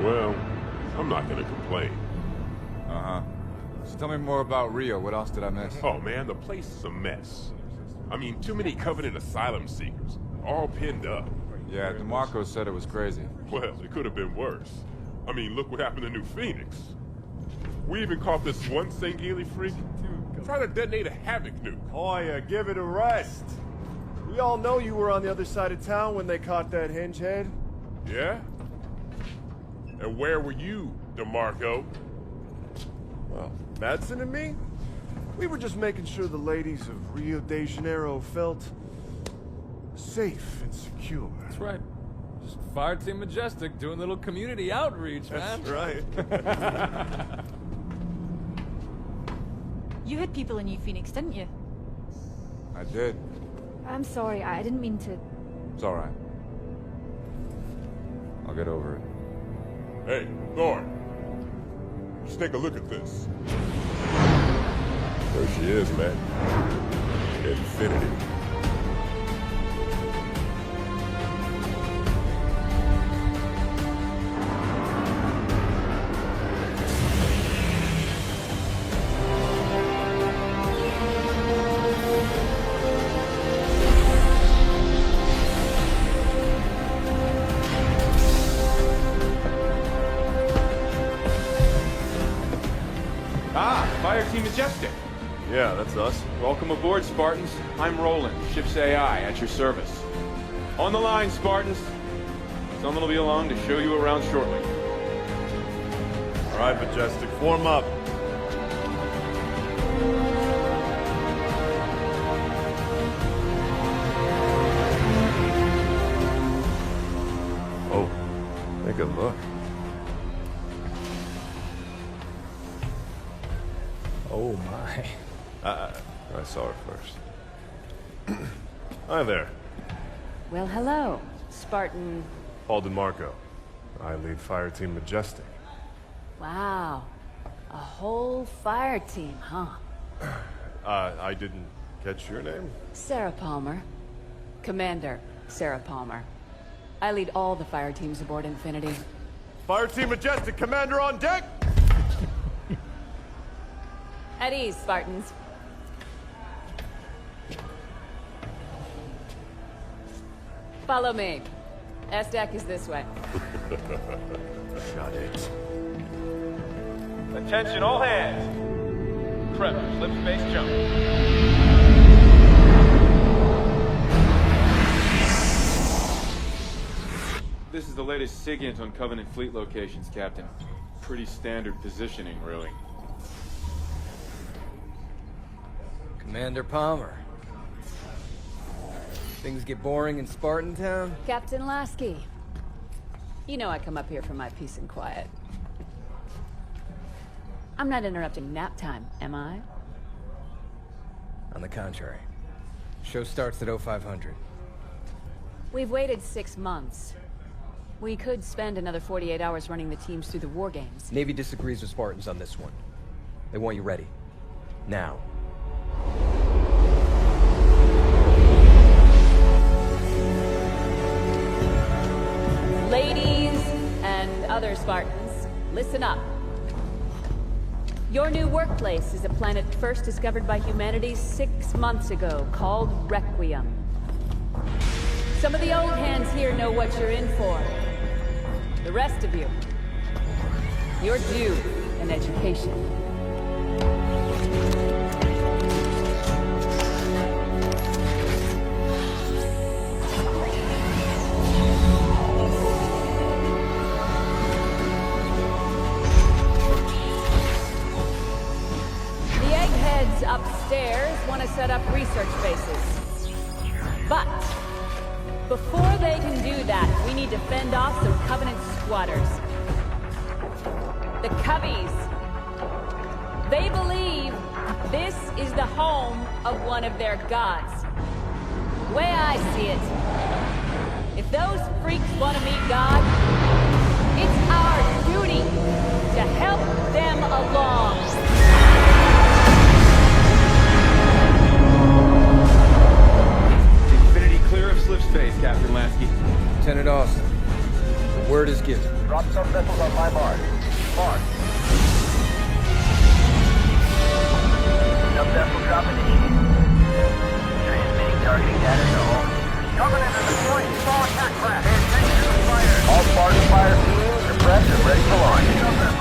Well, I'm not gonna complain. Uh-huh. So tell me more about Rio. What else did I miss? Oh man, the place is a mess. I mean, too many Covenant asylum seekers, all pinned up. Yeah, DeMarco said it was crazy. Well, it could have been worse. I mean, look what happened to New Phoenix. We even caught this one Sangheili freak trying to detonate a Havoc nuke. Hoya, give it a rest. We all know you were on the other side of town when they caught that hinge head. Yeah? And where were you, DeMarco? Well, Madsen and me? We were just making sure the ladies of Rio de Janeiro felt safe and secure. That's right. Just Fire Team Majestic doing a little community outreach, man. That's right. You had people in New Phoenix, didn't you? I did. I'm sorry, I didn't mean to... It's all right. I'll get over it. Hey, Thorn. Just take a look at this. There she is, man. Infinity. Fire Team Majestic. Yeah, that's us. Welcome aboard, Spartans. I'm Roland, ship's AI, at your service. On the line, Spartans. Someone will be along to show you around shortly. All right, Majestic, form up. Oh, take a look. Oh my. I saw her first. Hi there, Well, hello, Spartan. Paul DeMarco. I lead Fire Team Majestic. Wow. A whole fire team, huh? I didn't catch your name? Sarah Palmer. Commander Sarah Palmer. I lead all the fire teams aboard Infinity. Fire Team Majestic, Commander on deck! At ease, Spartans. Follow me. S-Deck is this way. Got it. Attention all hands. Prep, slip space jump. This is the latest SIGINT on Covenant fleet locations, Captain. Pretty standard positioning, really. Commander Palmer. Things get boring in Spartan Town? Captain Lasky. You know I come up here for my peace and quiet. I'm not interrupting nap time, am I? On the contrary. Show starts at 0500. We've waited 6 months. We could spend another 48 hours running the teams through the war games. Navy disagrees with Spartans on this one. They want you ready. Now. Ladies and other Spartans, listen up. Your new workplace is a planet first discovered by humanity 6 months ago, called Requiem. Some of the old hands here know what you're in for. The rest of you, you're due an education. The eggheads upstairs want to set up research bases. But before they can do that, we need to fend off some Covenant squatters. The Cubbies. They believe this is the home of one of their gods. The way I see it, if those freaks want to meet God, it's our duty to help them along. Infinity clear of slip space, Captain Lasky. Lieutenant Austin. The Word is given. Drop some vessels on my mark. Mark. Sub-vessel drop initiated. Transmitting targeting data to all. Covenant is deploying small attack craft. All Spartan fire teams are prepped and ready for launch. Sub-vessel.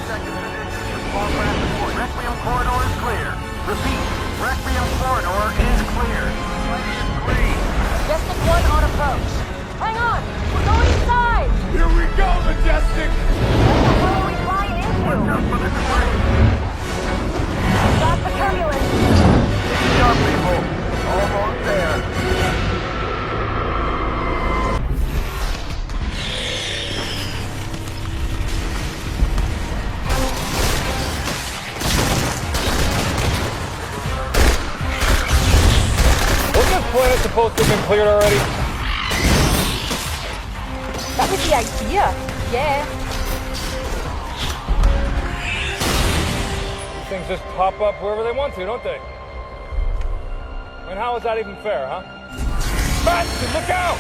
Second position. Small craft deployed. Requiem corridor is clear. Repeat. Requiem corridor is clear. Flight is green. Majestic 1 on approach. Hang on! We're going inside! Here we go, Majestic! What are we flying into? Watch out for the terrain. Stop the turbulence! Easy up, people. Almost there. Wasn't this planet supposed to have been cleared already? That was the idea. Yeah. These things just pop up wherever they want to, don't they? I mean, how is that even fair, huh? Madsen, look out!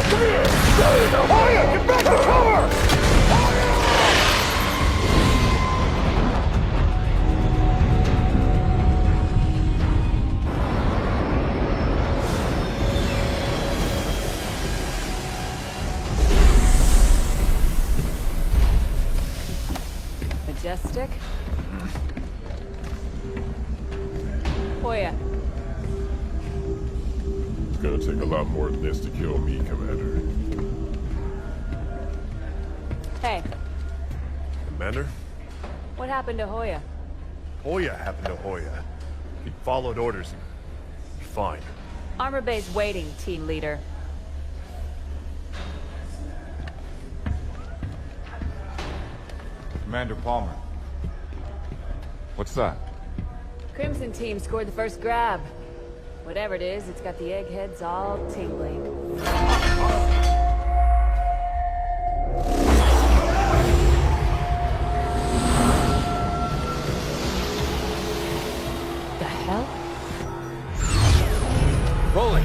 Come here! Hoya, get back to cover! Majestic. Hoya. It's gonna take a lot more than this to kill me, Commander. Hey, Commander? what happened to Hoya? Hoya happened to Hoya. He followed orders and... fine. Armor Bay's waiting, team leader. Commander Palmer. What's that? Crimson team scored the first grab. Whatever it is, it's got the eggheads all tingling. The hell? Rolling.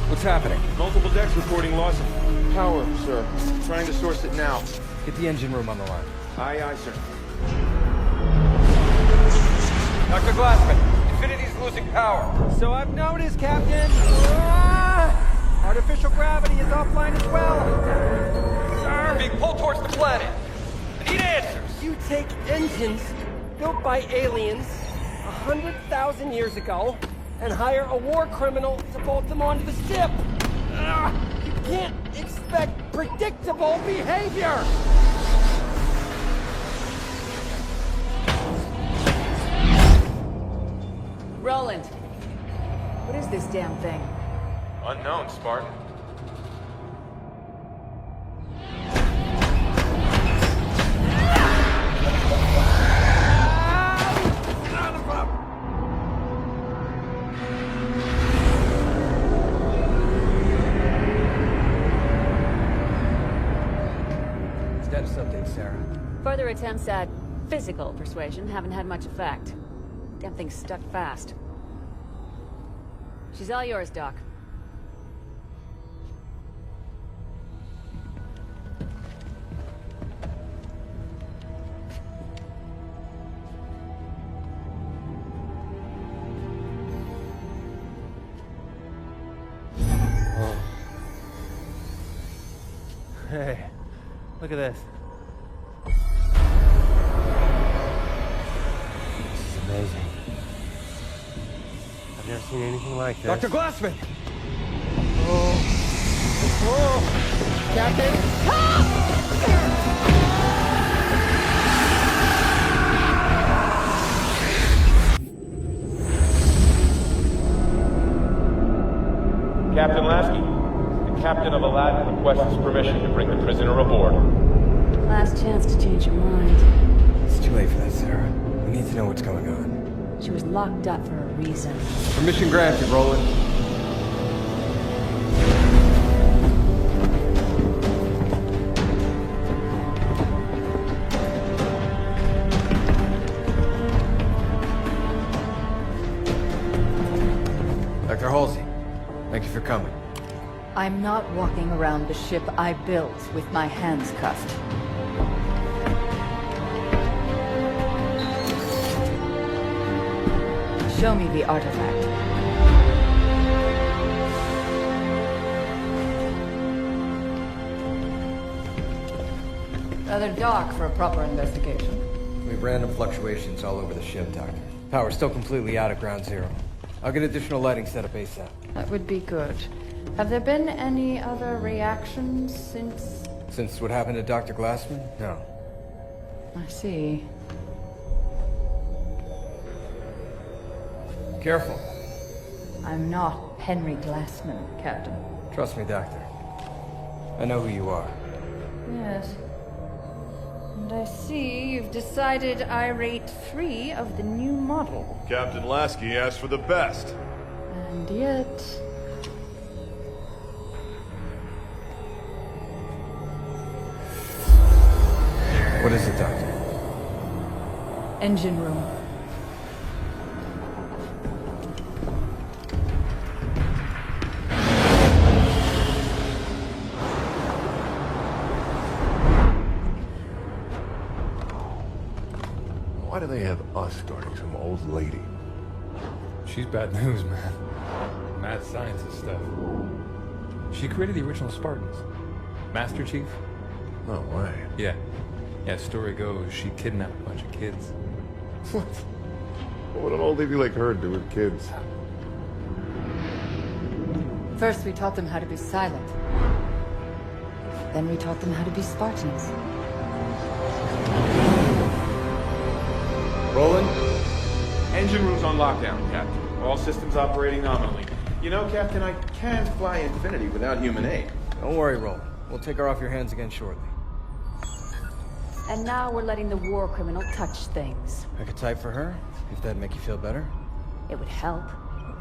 What's happening? Multiple decks reporting loss of power, sir. Trying to source it now. Get the engine room on the line. Aye, aye, sir. Dr. Glassman, Infinity's losing power. So I've noticed, Captain. Artificial gravity is offline as well. Sir, being pulled towards the planet. I need answers. You take engines built by aliens 100,000 years ago and hire a war criminal to bolt them onto the ship. You can't expect predictable behavior. Roland, what is this damn thing? Unknown, Spartan. Status update, Sarah. Further attempts at physical persuasion haven't had much effect. Damn thing's stuck fast. She's all yours, Doc. Hey, look at this. This is amazing. I've never seen anything like this. Dr. Glassman! Whoa! Captain! Captain Lasky, the captain of Aladdin requests permission to bring the prisoner aboard. Last chance to change your mind. It's too late for that, Sarah. We need to know what's going on. She was locked up for a reason. Permission granted, Roland. Dr. Halsey, thank you for coming. I'm not walking around the ship I built with my hands cuffed. Show me the artifact. Rather dark for a proper investigation. We have random fluctuations all over the ship, Doctor. Power's still completely out at ground zero. I'll get additional lighting set up ASAP. That would be good. Have there been any other reactions since... Since what happened to Dr. Glassman? No. I see. Careful. I'm not Henry Glassman, Captain. Trust me, Doctor. I know who you are. Yes. And I see you've decided I rate 3 of the new model. Captain Lasky asked for the best. And yet... What is it, Doctor? Engine room. Why do they have us guarding some old lady? She's bad news, man. Mad scientist stuff. She created the original Spartans. Master Chief? No way. Yeah. Yeah, story goes, she kidnapped a bunch of kids. What? What would an old lady like her do with kids? First we taught them how to be silent. Then we taught them how to be Spartans. Roland? Engine room's on lockdown, Captain. All systems operating nominally. You know, Captain, I can't fly Infinity without human aid. Don't worry, Roland. We'll take her off your hands again shortly. And now we're letting the war criminal touch things. I could type for her, if that'd make you feel better. It would help.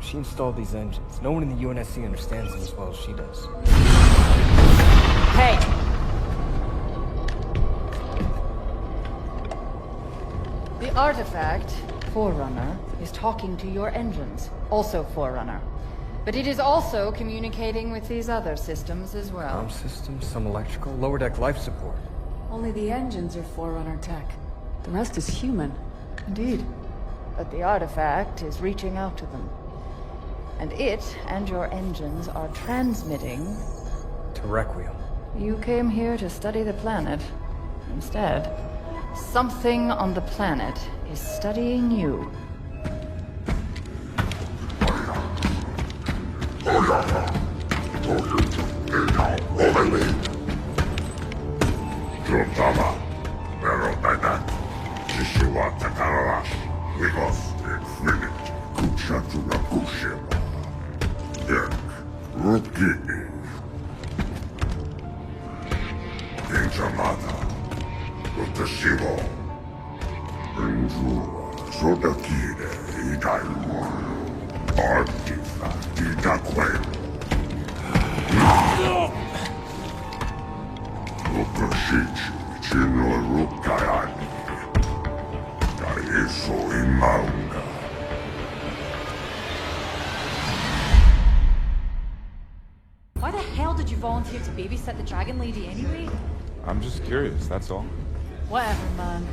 She installed these engines. No one in the UNSC understands them as well as she does. Hey! The artifact, Forerunner, is talking to your engines. Also Forerunner. But it is also communicating with these other systems as well. Arm systems, some electrical, lower deck life support. Only the engines are Forerunner tech. The rest is human. Indeed. But the artifact is reaching out to them. And it and your engines are transmitting... To Requiem. You came here to study the planet. Instead, something on the planet is studying you. Why the hell did you volunteer to babysit the Dragon Lady anyway? I'm just curious, that's all. Whatever, man.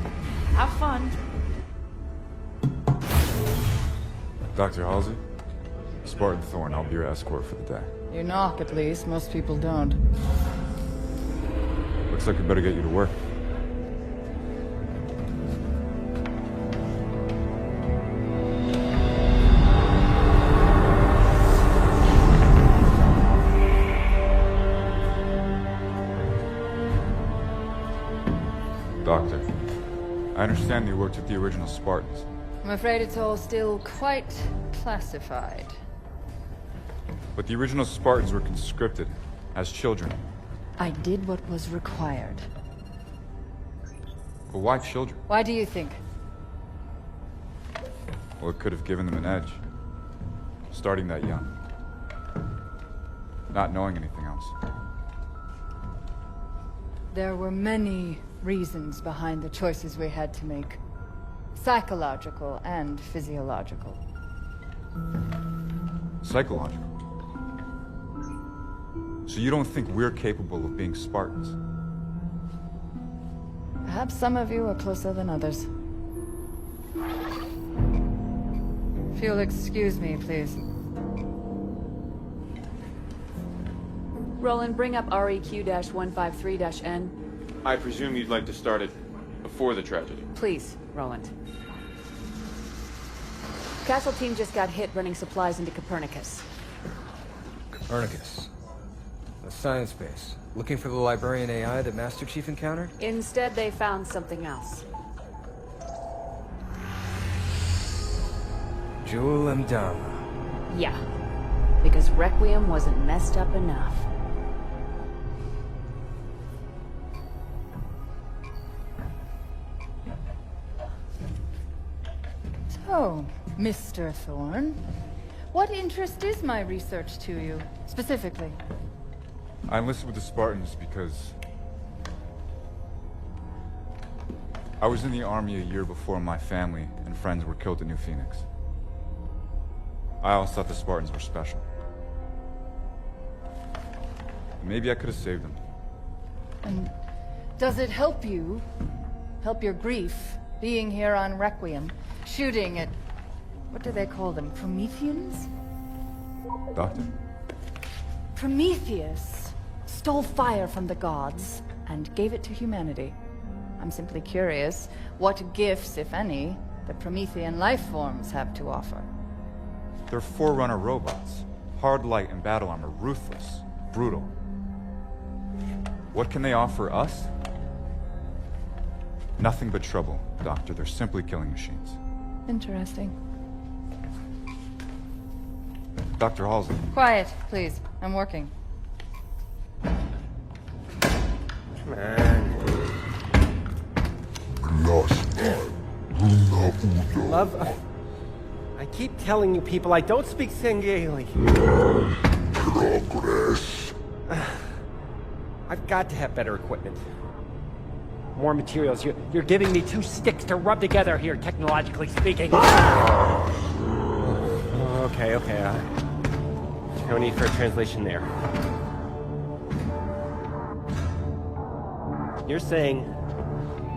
Have fun. Dr. Halsey? Spartan Thorn, I'll be your escort for the day. You knock, at least. Most people don't. Looks like we better get you to work. Doctor, I understand you worked with the original Spartans. I'm afraid it's all still quite classified. But the original Spartans were conscripted as children. I did what was required. But why children? Why do you think? Well, it could have given them an edge. Starting that young. Not knowing anything else. There were many reasons behind the choices we had to make. Psychological and physiological. Psychological. So you don't think we're capable of being Spartans? Perhaps some of you are closer than others. If you'll excuse me, please. Roland, bring up REQ-153-N. I presume you'd like to start it before the tragedy. Please, Roland. Castle team just got hit running supplies into Copernicus. Copernicus. A science base. Looking for the Librarian AI that Master Chief encountered? Instead, they found something else. Jewel Mdama. Yeah, because Requiem wasn't messed up enough. So, Mr. Thorne, what interest is my research to you, specifically? I enlisted with the Spartans because I was in the army a year before my family and friends were killed at New Phoenix. I always thought the Spartans were special. Maybe I could have saved them. And does it help you, help your grief, being here on Requiem, shooting at, what do they call them, Prometheans? Doctor? Prometheus stole fire from the gods and gave it to humanity. I'm simply curious what gifts, if any, the Promethean life forms have to offer. They're Forerunner robots. Hard light and battle armor, ruthless, brutal. What can they offer us? Nothing but trouble, Doctor. They're simply killing machines. Interesting. Dr. Halsey. Quiet, please. I'm working. Love, I keep telling you people I don't speak Sangheili. Progress. I've got to have better equipment. More materials. You're giving me two sticks to rub together here, technologically speaking. Okay. No need for a translation there. You're saying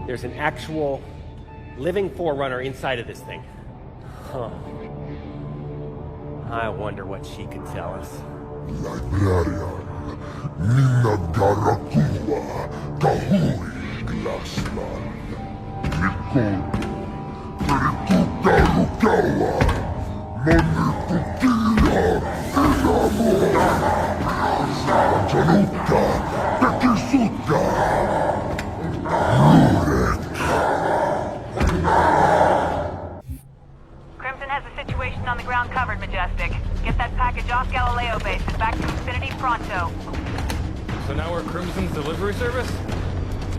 there's an actual living Forerunner inside of this thing? Huh. I wonder what she could tell us. Librarian, Nina Garakua, Kahui, Glassman, Nicole, Perituta Rukawa, Monikutia, Inamuda, Januta, Tekisuta, Lurek. Crimson has the situation on the ground covered, Majestic. Get that package off Galileo base and back to Infinity pronto. So now we're Crimson's delivery service?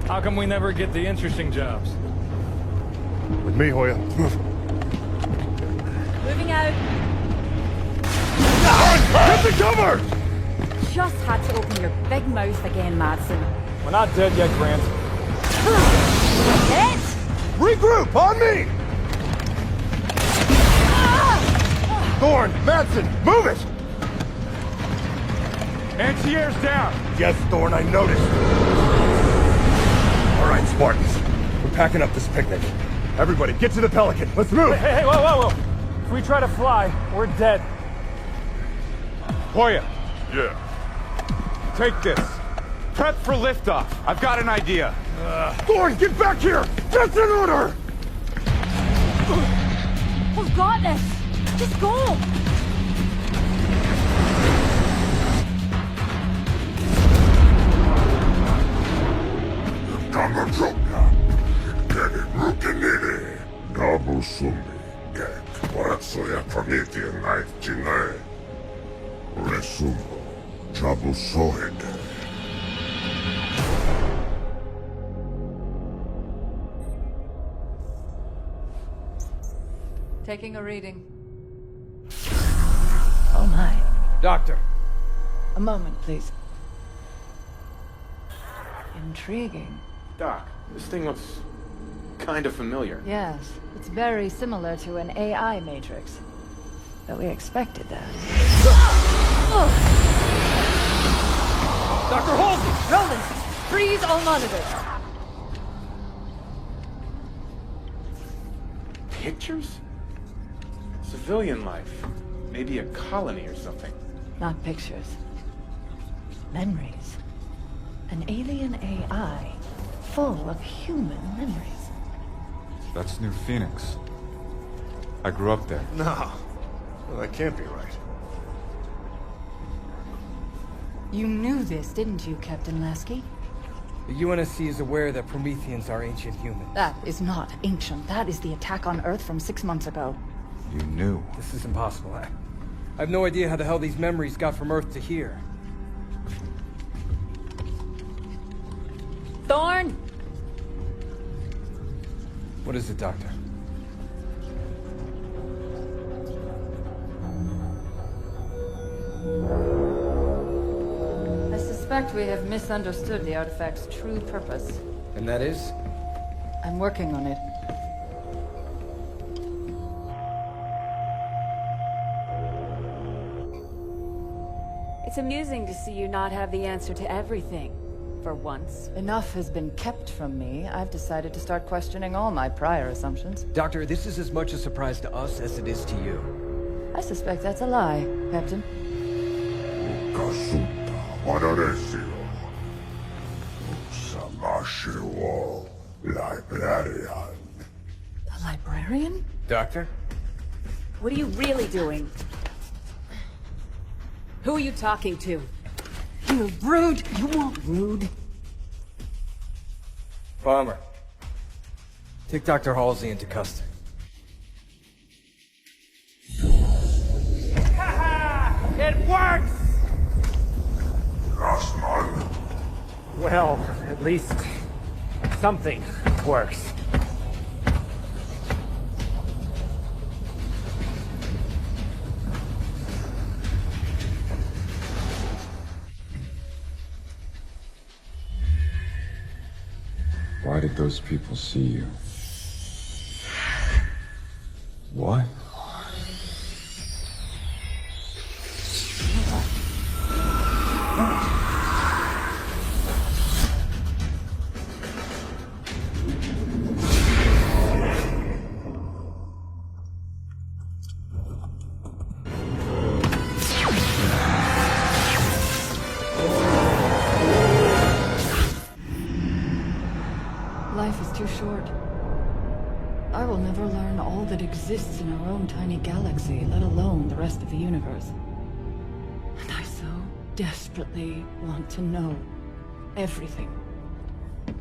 How come we never get the interesting jobs? With me, Hoya. Moving out. Get the cover! Just had to open your big mouth again, Madsen. We're not dead yet, Grant. Hit! Regroup! On me! Thorne, Madsen, move it! Anti-air's down! Yes, Thorne, I noticed. All right, Spartans. We're packing up this picnic. Everybody, get to the Pelican. Let's move! Hey, whoa! If we try to fly, we're dead. Hoya, Yeah. take this. Prep for liftoff. I've got an idea. Thorne, get back here! That's an order! We've got this! Just go! Kamajoka, get it, Rukinini, Double Sumi, get Waratsoya Promethean Night Jinae, Resumo, Trouble Sohede. Taking a reading. Oh my. Doctor. A moment, please. Intriguing. Doc, this thing looks kind of familiar. Yes, it's very similar to an AI matrix. But we expected that. Dr. Halsey! Roland, freeze all monitors! Pictures? Civilian life. Maybe a colony or something. Not pictures. Memories. An alien AI full of human memories. That's New Phoenix. I grew up there. No. Well, that can't be right. You knew this, didn't you, Captain Lasky? The UNSC is aware that Prometheans are ancient humans. That is not ancient. That is the attack on Earth from 6 months ago. You knew. This is impossible. I have no idea how the hell these memories got from Earth to here. Thorn! What is it, Doctor? I suspect we have misunderstood the artifact's true purpose. And that is? I'm working on it. It's amusing to see you not have the answer to everything, for once. Enough has been kept from me. I've decided to start questioning all my prior assumptions. Doctor, this is as much a surprise to us as it is to you. I suspect that's a lie, Captain. Librarian. A librarian? Doctor? What are you really doing? Who are you talking to? You rude! You won't rude. Palmer. Take Dr. Halsey into custody. It works! Lastman. Well, at least something works. Why did those people see you? What? Life is too short. I will never learn all that exists in our own tiny galaxy, let alone the rest of the universe. And I so desperately want to know everything.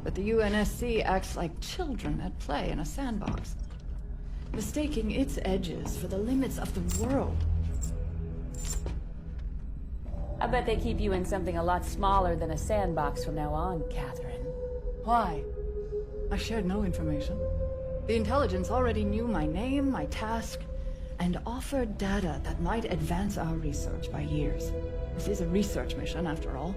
But the UNSC acts like children at play in a sandbox, mistaking its edges for the limits of the world. I bet they keep you in something a lot smaller than a sandbox from now on, Catherine. Why? I shared no information. The intelligence already knew my name, my task, and offered data that might advance our research by years. This is a research mission, after all.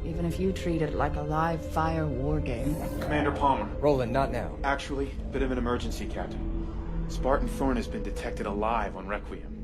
Even if you treat it like a live-fire war game. Commander Palmer. Roland, not now. Actually, bit of an emergency, Captain. Spartan Thorn has been detected alive on Requiem.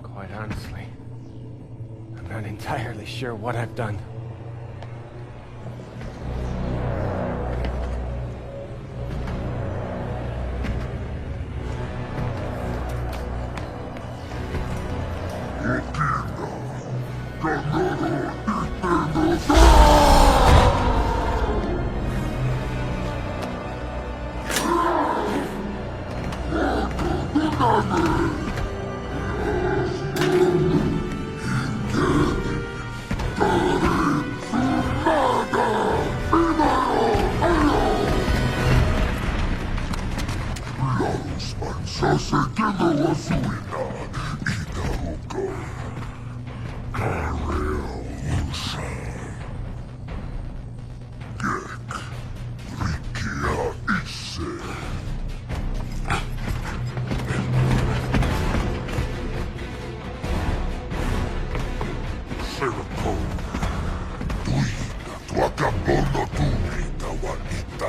Quite honestly, I'm not entirely sure what I've done. Ganado,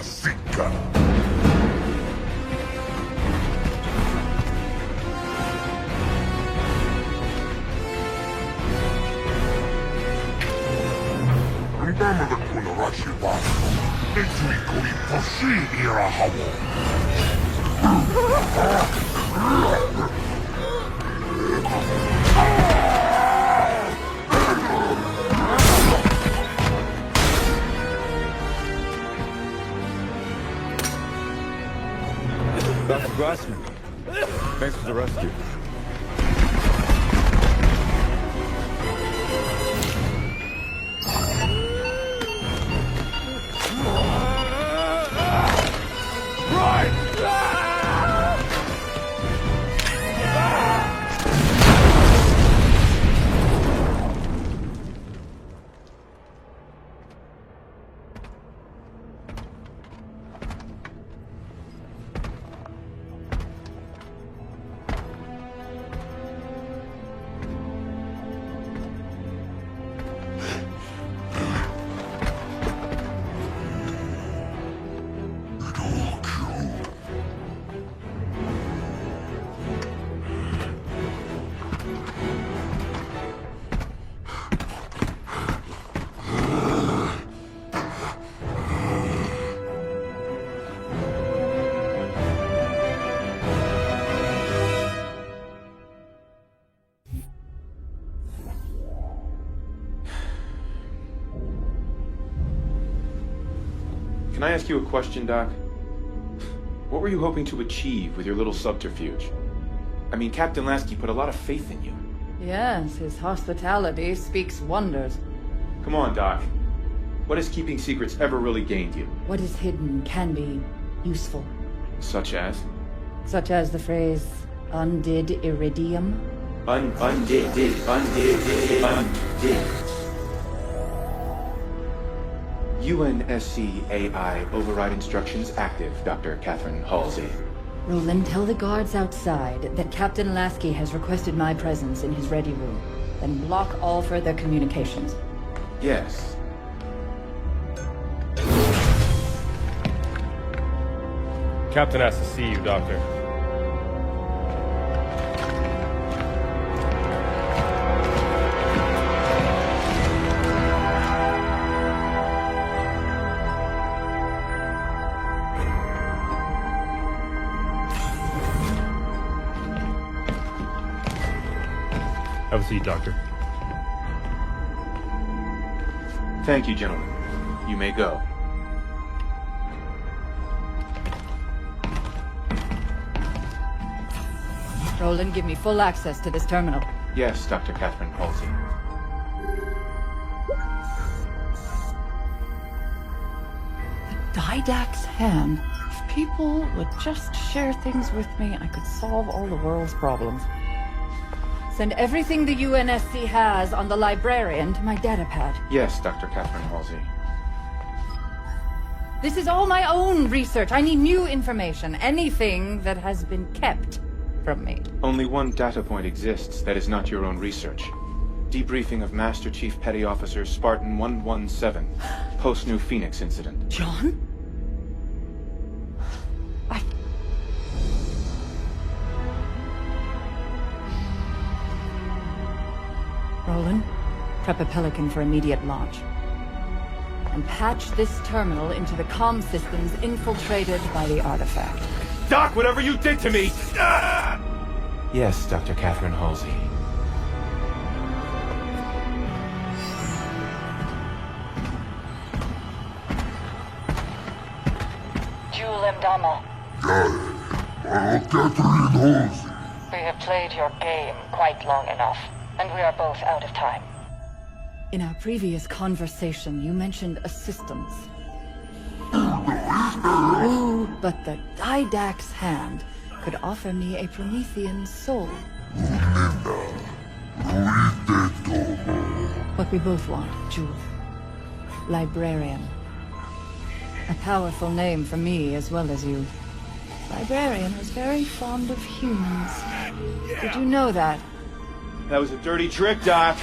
Sika. Ndama da kuna rashi basto. Etui kuri poshi ira hawo. Dr. Glassman, thanks for the rescue. Can I ask you a question, Doc? What were you hoping to achieve with your little subterfuge? I mean, Captain Lasky put a lot of faith in you. Yes, his hospitality speaks wonders. Come on, Doc. What has keeping secrets ever really gained you? What is hidden can be useful. Such as? Such as the phrase, undid iridium. Undid. UNSC-AI override instructions active, Dr. Catherine Halsey. Roland, tell the guards outside that Captain Lasky has requested my presence in his ready room. Then block all further communications. Yes. Captain has to see you, Doctor. Have a seat, Doctor. Thank you, gentlemen. You may go. Roland, give me full access to this terminal. Yes, Dr. Catherine Halsey. The Didact's hand. If people would just share things with me, I could solve all the world's problems. Send everything the UNSC has on the librarian to my datapad. Yes, Dr. Catherine Halsey. This is all my own research. I need new information. Anything that has been kept from me. Only one data point exists that is not your own research. Debriefing of Master Chief Petty Officer Spartan 117, post-New Phoenix incident. John? Roland, prep a Pelican for immediate launch. And patch this terminal into the comm systems infiltrated by the artifact. Doc, whatever you did to me! Ah! Yes, Dr. Catherine Halsey. Jewel Mdama. Catherine Halsey. We have played your game quite long enough, and we are both out of time. In our previous conversation, you mentioned assistance. But the Didact's hand could offer me a Promethean soul. What we both want, Jewel. Librarian. A powerful name for me as well as you. Librarian was very fond of humans. Did you know that? That was a dirty trick, Doc.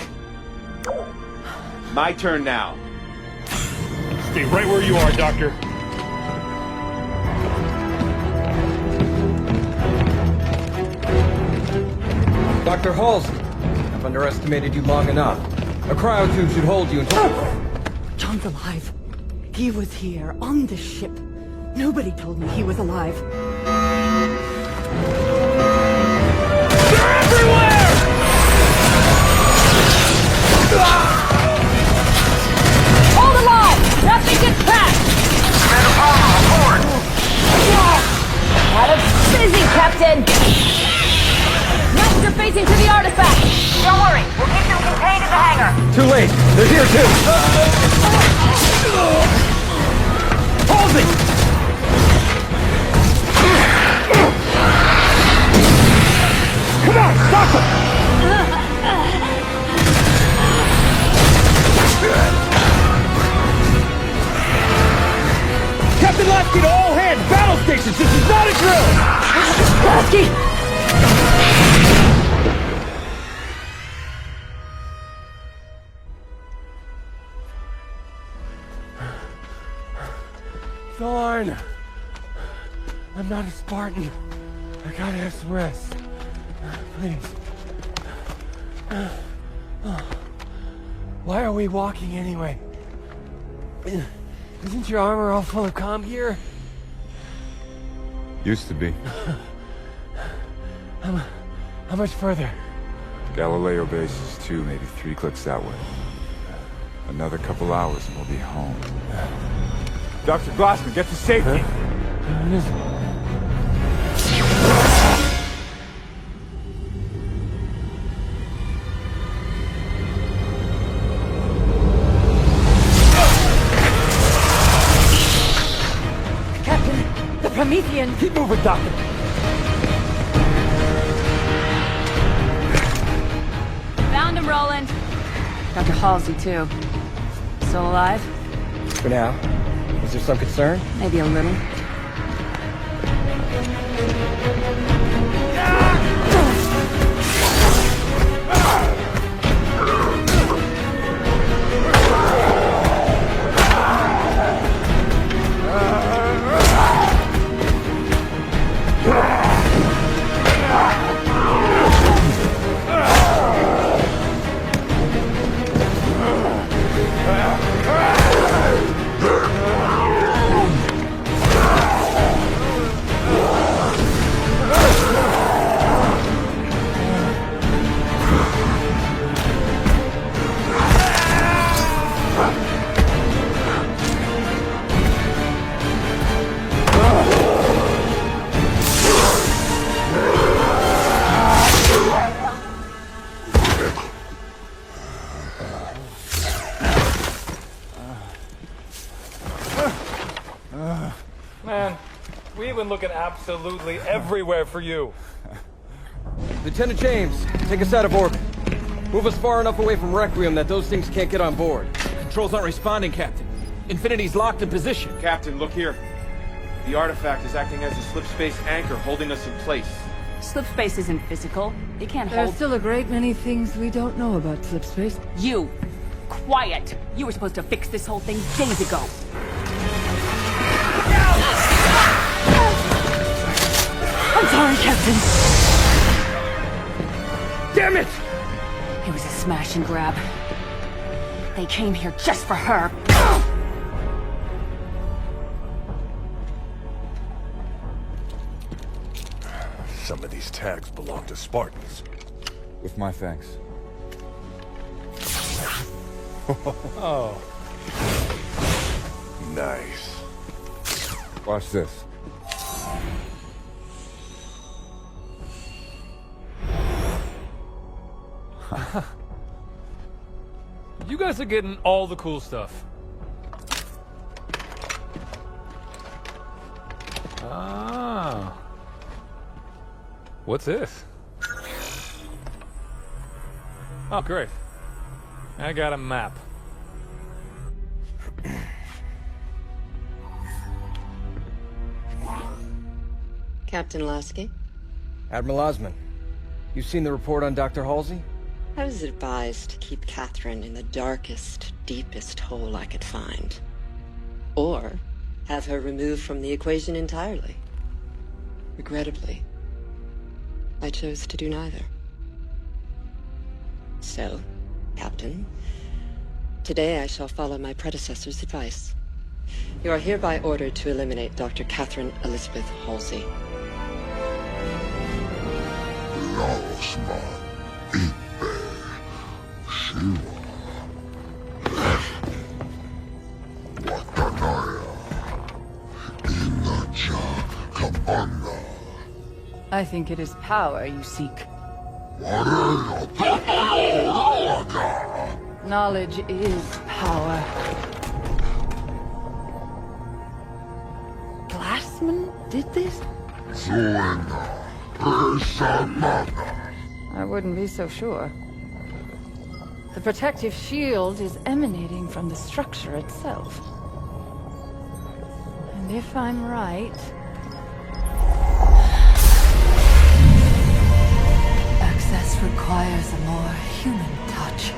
My turn now. Stay right where you are, Doctor. Dr. Halsey, I've underestimated you long enough. A cryotube should hold you until... John's alive. He was here, on the ship. Nobody told me he was alive. They're everywhere! Hold the line! Nothing gets past! Commander Palmer, report! Out of busy, Captain! Master facing to the artifact! Don't worry, we'll keep them contained in the hangar. Too late! They're here too! Halsey! Come on, stop them! Captain Lasky to all hands! Battle stations! This is not a drill! Lasky! Thorn! I'm not a Spartan. I gotta have some rest. Please. Why are we walking anyway? Isn't your armor all full of comm gear? Used to be. How much further? Galileo base is 2, maybe 3 clicks that way. Another couple hours and we'll be home. Dr. Glassman, get to safety! Captain, the Promethean! Keep moving, Doctor! Found him, Roland. Dr. Halsey, too. Still alive? For now. Is there some concern? Maybe a little. Man, we've been looking absolutely everywhere for you. Lieutenant James, take us out of orbit. Move us far enough away from Requiem that those things can't get on board. Controls aren't responding, Captain. Infinity's locked in position. Captain, look here. The artifact is acting as a slip space anchor, holding us in place. Slip space isn't physical. It can't There's hold... still a great many things we don't know about slipspace. You! Quiet! You were supposed to fix this whole thing days ago. I'm sorry, Captain. Damn it! It was a smash and grab. They came here just for her. Some of these tags belong to Spartans. With my thanks. Oh. Nice. Watch this. You guys are getting all the cool stuff. Ah. What's this? Oh, great. I got a map. Captain Lasky? Admiral Osman, you've seen the report on Dr. Halsey? I was advised to keep Catherine in the darkest, deepest hole I could find. Or have her removed from the equation entirely. Regrettably, I chose to do neither. So, Captain, today I shall follow my predecessor's advice. You are hereby ordered to eliminate Dr. Catherine Elizabeth Halsey. Laosma, Ipe, Shiva, Watanaya, Inacha, Kabanda. I think it is power you seek. Knowledge is power. Glassman did this? I wouldn't be so sure. The protective shield is emanating from the structure itself. And if I'm right... access requires a more human touch.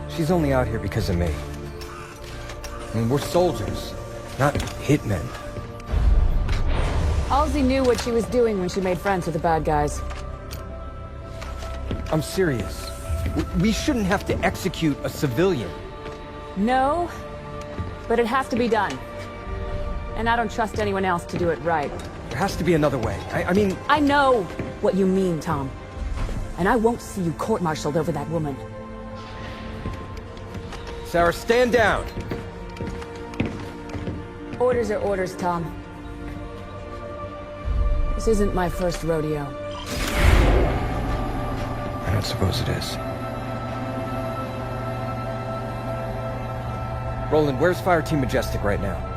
She's only out here because of me. I mean, we're soldiers, not hitmen. Halsey knew what she was doing when she made friends with the bad guys. I'm serious. We shouldn't have to execute a civilian. No, but it has to be done. And I don't trust anyone else to do it right. There has to be another way. I mean... I know what you mean, Tom. And I won't see you court-martialed over that woman. Sarah, stand down! Orders are orders, Tom. This isn't my first rodeo. I don't suppose it is. Roland, where's Fire Team Majestic right now?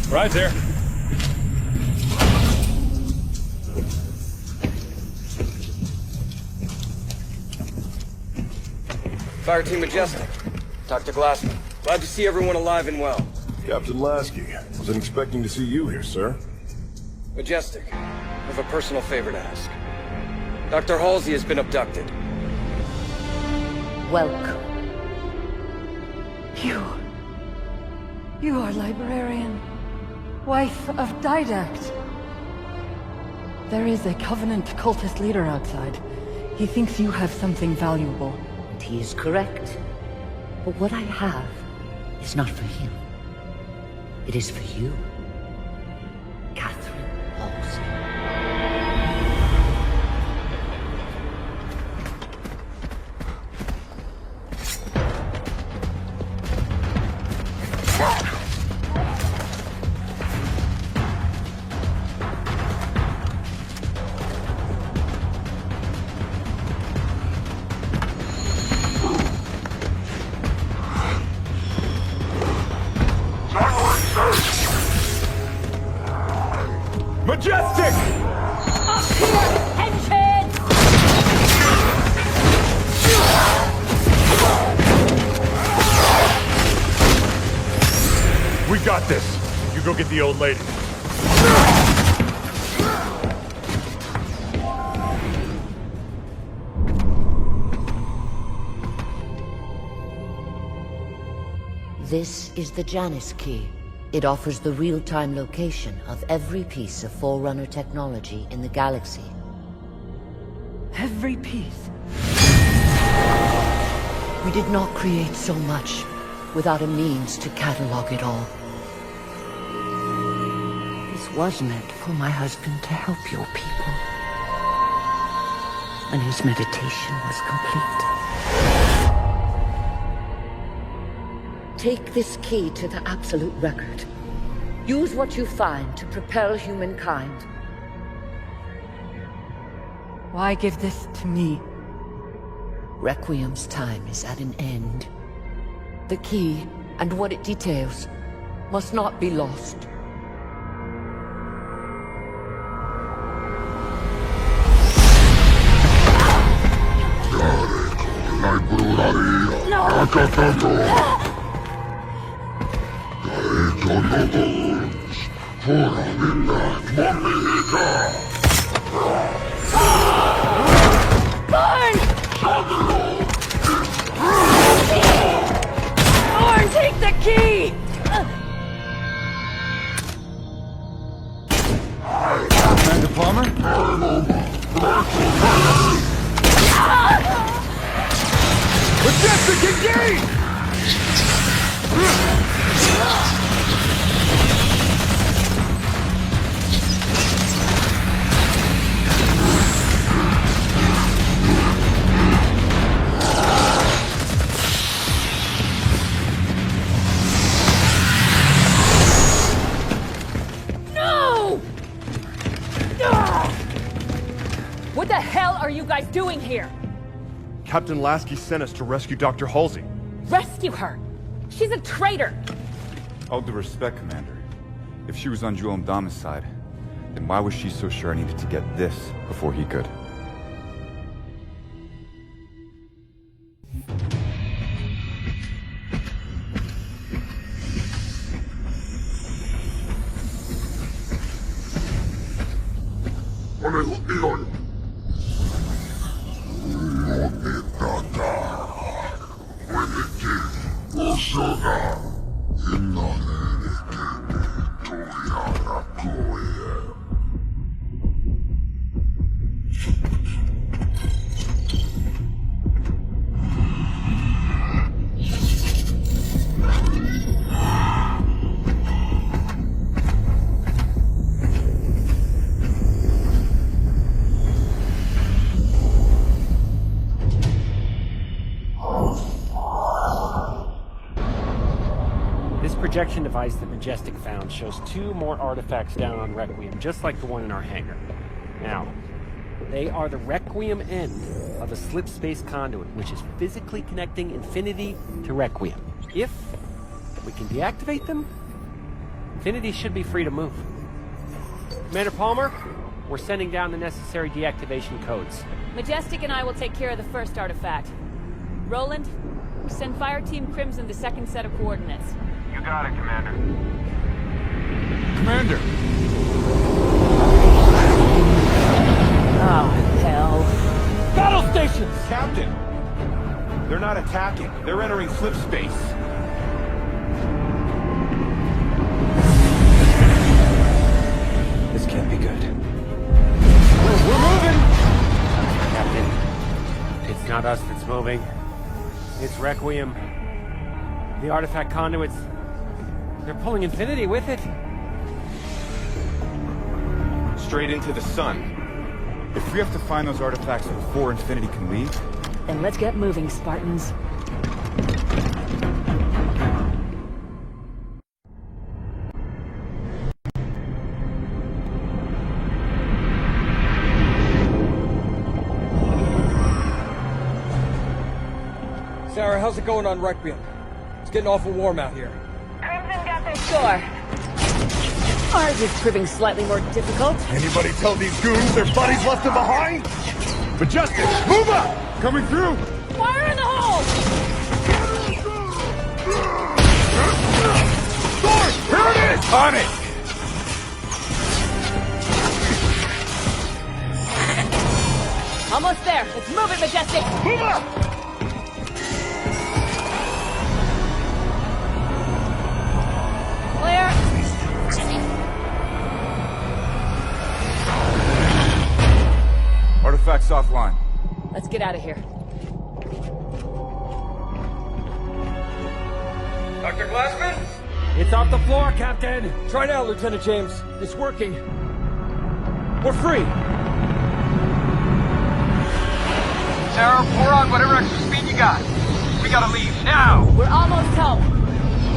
Right there. Fire Team Majestic. Dr. Glassman. Glad to see everyone alive and well. Captain Lasky, wasn't expecting to see you here, sir. Majestic, I have a personal favor to ask. Dr. Halsey has been abducted. Welcome. You are librarian. Wife of Didact. There is a Covenant cultist leader outside. He thinks you have something valuable. And he is correct. But what I have is not for him. It is for you. Catherine Halsey. Majestic! Up here, henchman! We got this. You go get the old lady. This is the Janus Key. It offers the real-time location of every piece of Forerunner technology in the galaxy. Every piece? We did not create so much without a means to catalog it all. This was meant for my husband to help your people. And his meditation was complete. Take this key to the Absolute Record. Use what you find to propel humankind. Why give this to me? Requiem's time is at an end. The key, and what it details, must not be lost. Thorn! Thorn, take the key! Commander Palmer? Majestic, engage! No! What the hell are you guys doing here? Captain Lasky sent us to rescue Dr. Halsey. Rescue her! She's a traitor! All due respect, Commander. If she was on Jul 'Mdama's side, then why was she so sure I needed to get this before he could? Projection device that Majestic found shows 2 more artifacts down on Requiem, just like the one in our hangar. Now, they are the Requiem end of a slip space conduit, which is physically connecting Infinity to Requiem. If we can deactivate them, Infinity should be free to move. Commander Palmer, we're sending down the necessary deactivation codes. Majestic and I will take care of the first artifact. Roland, send Fire Team Crimson the second set of coordinates. You got it, Commander. Commander! Oh, hell. Battle stations! Captain! They're not attacking. They're entering slip space. This can't be good. We're moving! Captain, it's not us that's moving. It's Requiem. The artifact conduits. They're pulling Infinity with it. Straight into the sun. If we have to find those artifacts before Infinity can leave... Then let's get moving, Spartans. Sarah, how's it going on Requiem? It's getting awful warm out here. Crimson got their Sure. Ours is proving slightly more difficult. Anybody tell these goons their buddies left them behind? Majestic, move up! Coming through! Fire in the hole! Sword! Here it is! On it! Almost there. Let's move it, Majestic. Move up! Clear. Artifacts offline. Let's get out of here. Dr. Glassman? It's off the floor, Captain! Try now, Lieutenant James. It's working. We're free. Sarah, pour on whatever extra speed you got. We gotta leave, now! We're almost home.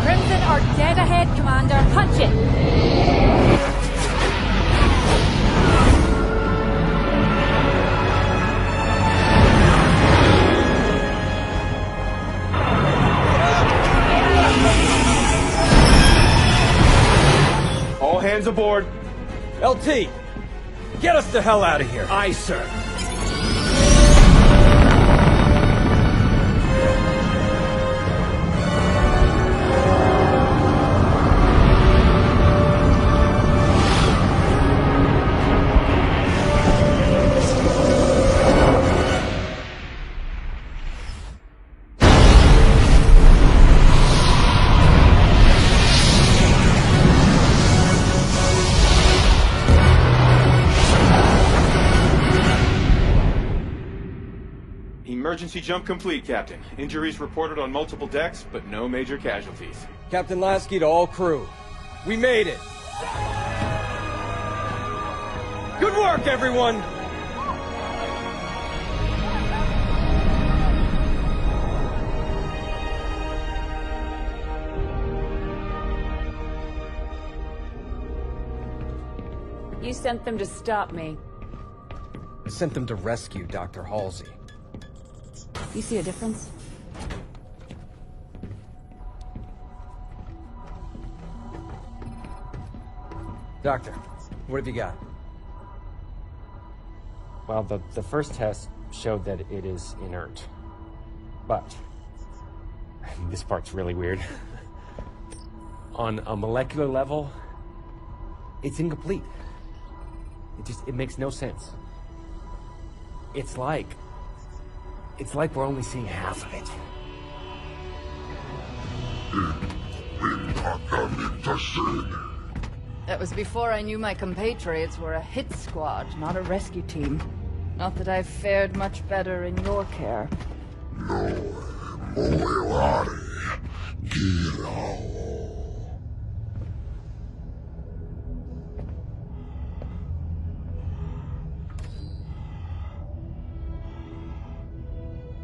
Crimson are dead ahead, Commander. Punch it! All hands aboard. LT, get us the hell out of here. Aye, sir. Emergency jump complete, Captain. Injuries reported on multiple decks, but no major casualties. Captain Lasky to all crew. We made it! Good work, everyone! You sent them to stop me. I sent them to rescue Dr. Halsey. You see a difference? Doctor, what have you got? Well, the first test showed that it is inert. But this part's really weird. On a molecular level, it's incomplete. It makes no sense. It's like we're only seeing half of it. That was before I knew my compatriots were a hit squad, not a rescue team. Not that I've fared much better in your care.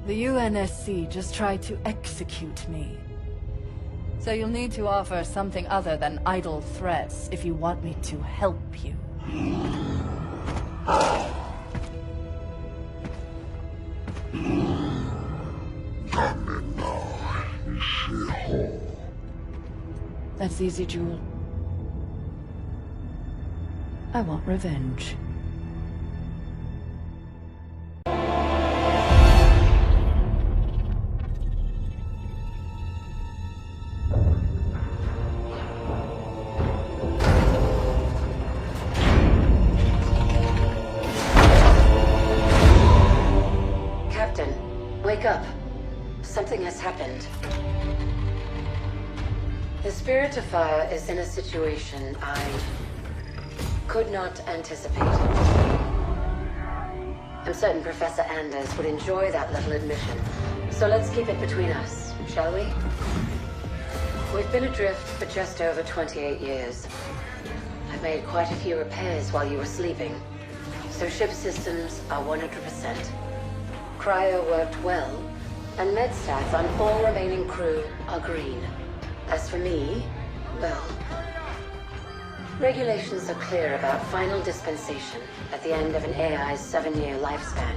The UNSC just tried to execute me. So you'll need to offer something other than idle threats if you want me to help you. That's easy, Jewel. I want revenge. Wake up. Something has happened. The Spirit of Fire is in a situation I could not anticipate. I'm certain Professor Anders would enjoy that little admission. So let's keep it between us, shall we? We've been adrift for just over 28 years. I've made quite a few repairs while you were sleeping, so ship systems are 100%. Cryo worked well, and med stats on all remaining crew are green. As for me, well, regulations are clear about final dispensation at the end of an AI's 7-year lifespan.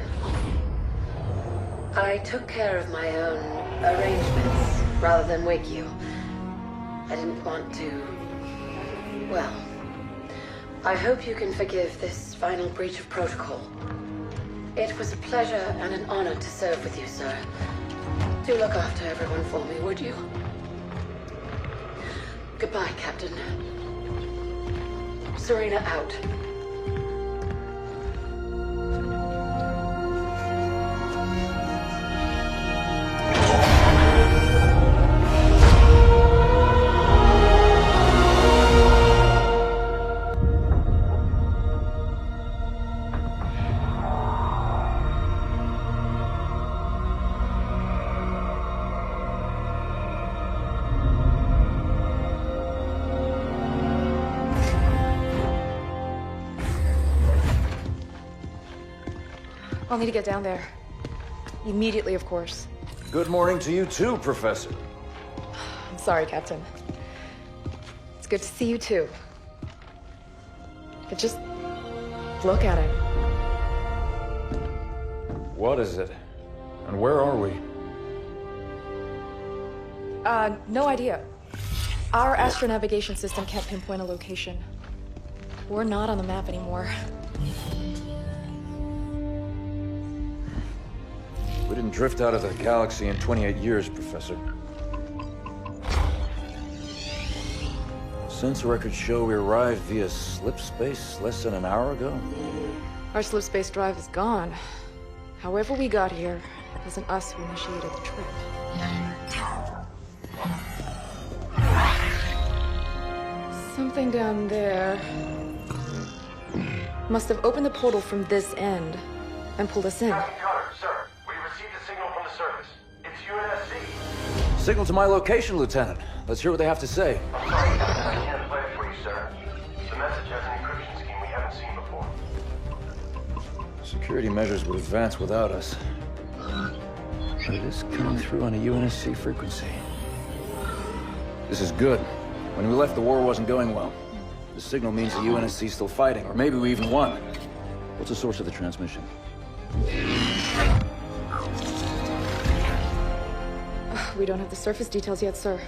I took care of my own arrangements rather than wake you. I didn't want to... well, I hope you can forgive this final breach of protocol. It was a pleasure and an honor to serve with you, sir. Do look after everyone for me, would you? Goodbye, Captain. Serena out. I'll need to get down there. Immediately, of course. Good morning to you too, Professor. I'm sorry, Captain. It's good to see you too. But just look at it. What is it? And where are we? No idea. Our astronavigation system can't pinpoint a location. We're not on the map anymore. We didn't drift out of the galaxy in 28 years, Professor. Sensor records show we arrived via slip space less than an hour ago. Our slip space drive is gone. However we got here, it wasn't us who initiated the trip. Something down there must have opened the portal from this end and pulled us in. Captain Connor, sir, we received a signal Signal to my location, Lieutenant. Let's hear what they have to say. I'm sorry, I can't play it for you, sir. The message has an encryption scheme we haven't seen before. Security measures would advance without us. But it is coming through on a UNSC frequency. This is good. When we left, the war wasn't going well. The signal means the UNSC's still fighting, or maybe we even won. What's the source of the transmission? We don't have the surface details yet, sir.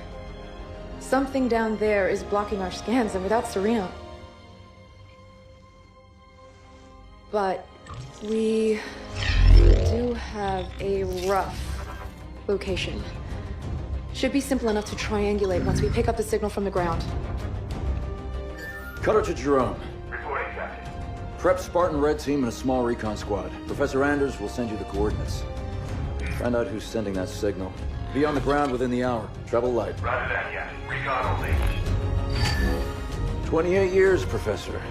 Something down there is blocking our scans, and without Serena... But we do have a rough location. Should be simple enough to triangulate once we pick up the signal from the ground. Cutter to Jerome. Reporting, Captain. Prep Spartan Red Team and a small recon squad. Professor Anders will send you the coordinates. Find out who's sending that signal. Be on the ground within the hour. Travel light. Roger that, Captain. Recon only. 28 years, Professor.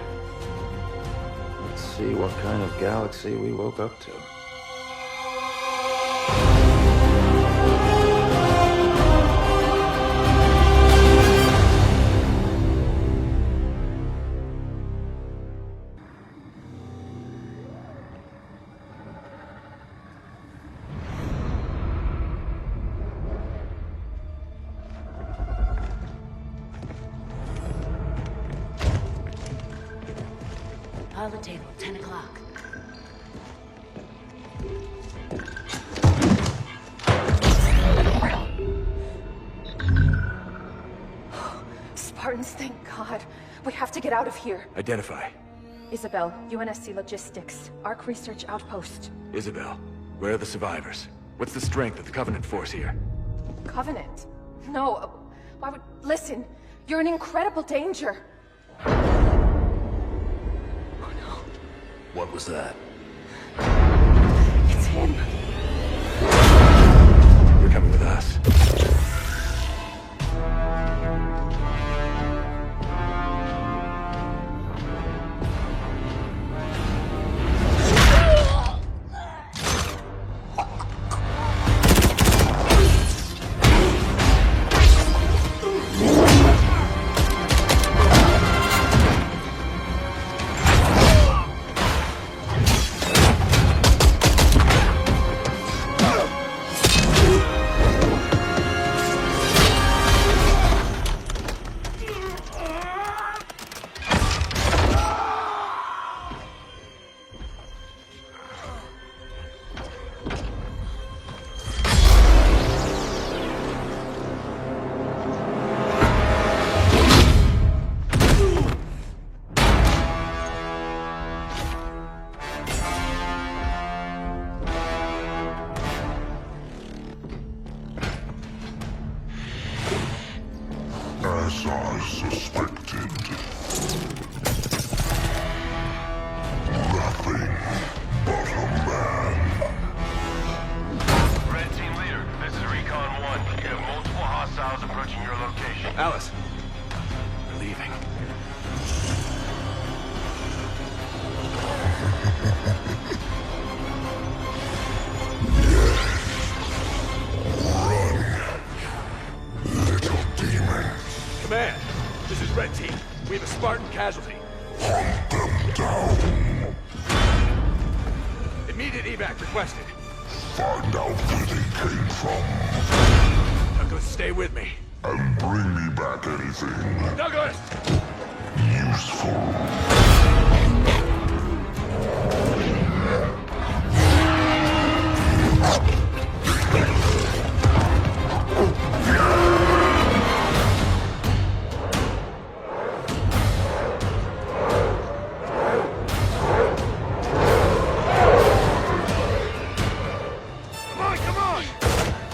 Let's see what kind of galaxy we woke up to. Pilot table, 10 o'clock. Spartans, thank God. We have to get out of here. Identify. Isabel, UNSC Logistics, Arc Research Outpost. Isabel, where are the survivors? What's the strength of the Covenant force here? Covenant? No. Why would... Listen, you're in incredible danger. What was that? It's him. You're coming with us. As I suspected. Nothing but a man. Red Team Leader, this is Recon 1. You have multiple hostiles approaching your location. Alice, we're leaving. Command, this is Red Team. We have a Spartan casualty. Hunt them down. Immediate evac requested. Find out where they came from. Douglas, stay with me. And bring me back anything Douglas! useful. Come on!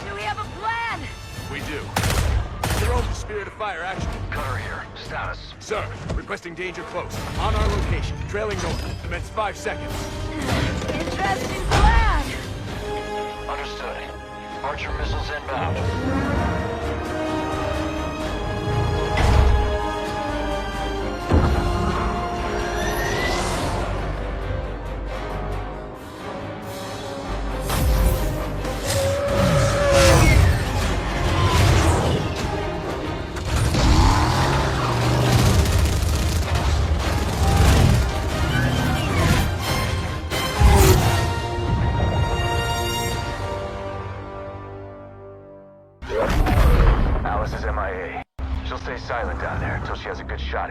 Do we have a plan? We do. Jerome, Spirit of Fire, action. Cutter here. Status. Sir, requesting danger close. On our location, trailing north. Commence 5 seconds. Interesting plan. Understood. Archer missiles inbound.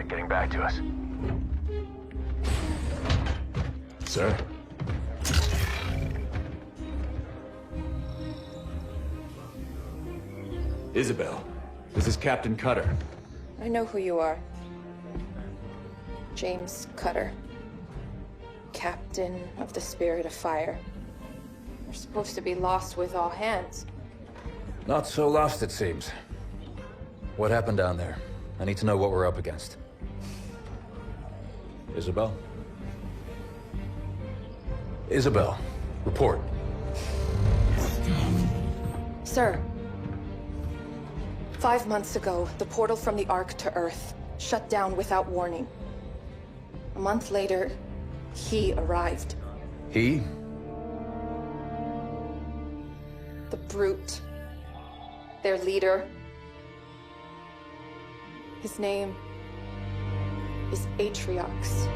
at getting back to us. Sir? Isabel, this is Captain Cutter. I know who you are. James Cutter. Captain of the Spirit of Fire. You're supposed to be lost with all hands. Not so lost, it seems. What happened down there? I need to know what we're up against. Isabel? Isabel, report. Sir. 5 months ago, the portal from the Ark to Earth shut down without warning. A month later, he arrived. He? The Brute. Their leader. His name is Atriox.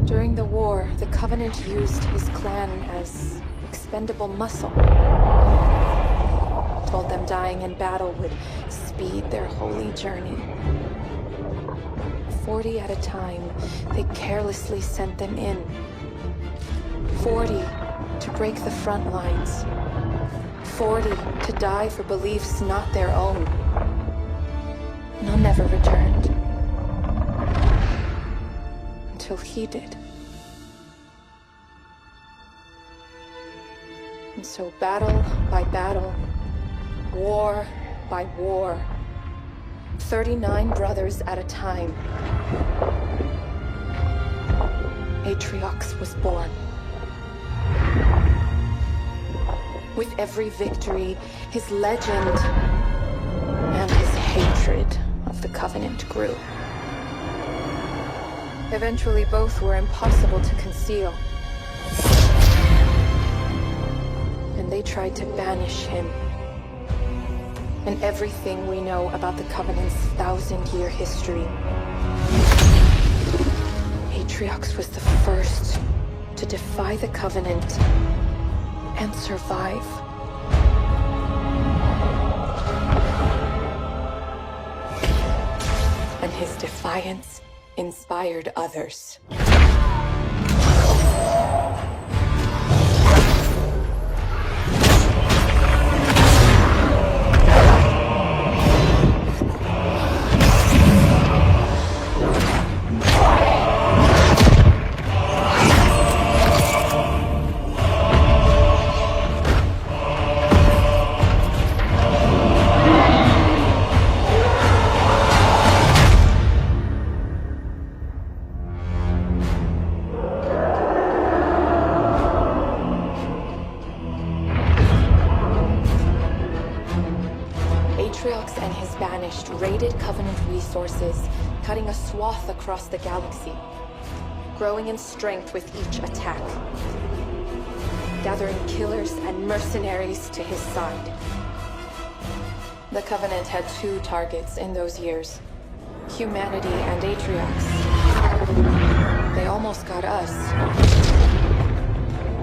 During the war, the Covenant used his clan as expendable muscle. Told them dying in battle would speed their holy journey. 40 at a time, they carelessly sent them in. 40 to break the front lines. 40 to die for beliefs not their own. None ever returned. Until he did. And so battle by battle, war by war, 39 brothers at a time, Atriox was born. With every victory, his legend and his hatred of the Covenant grew. Eventually, both were impossible to conceal. And they tried to banish him. And everything we know about the Covenant's 1,000-year history. Atriox was the first to defy the Covenant and survive. And his defiance inspired others. Atriox and his Banished raided Covenant resources, cutting a swath across the galaxy, growing in strength with each attack, gathering killers and mercenaries to his side. The Covenant had 2 targets in those years, humanity and Atriox. They almost got us,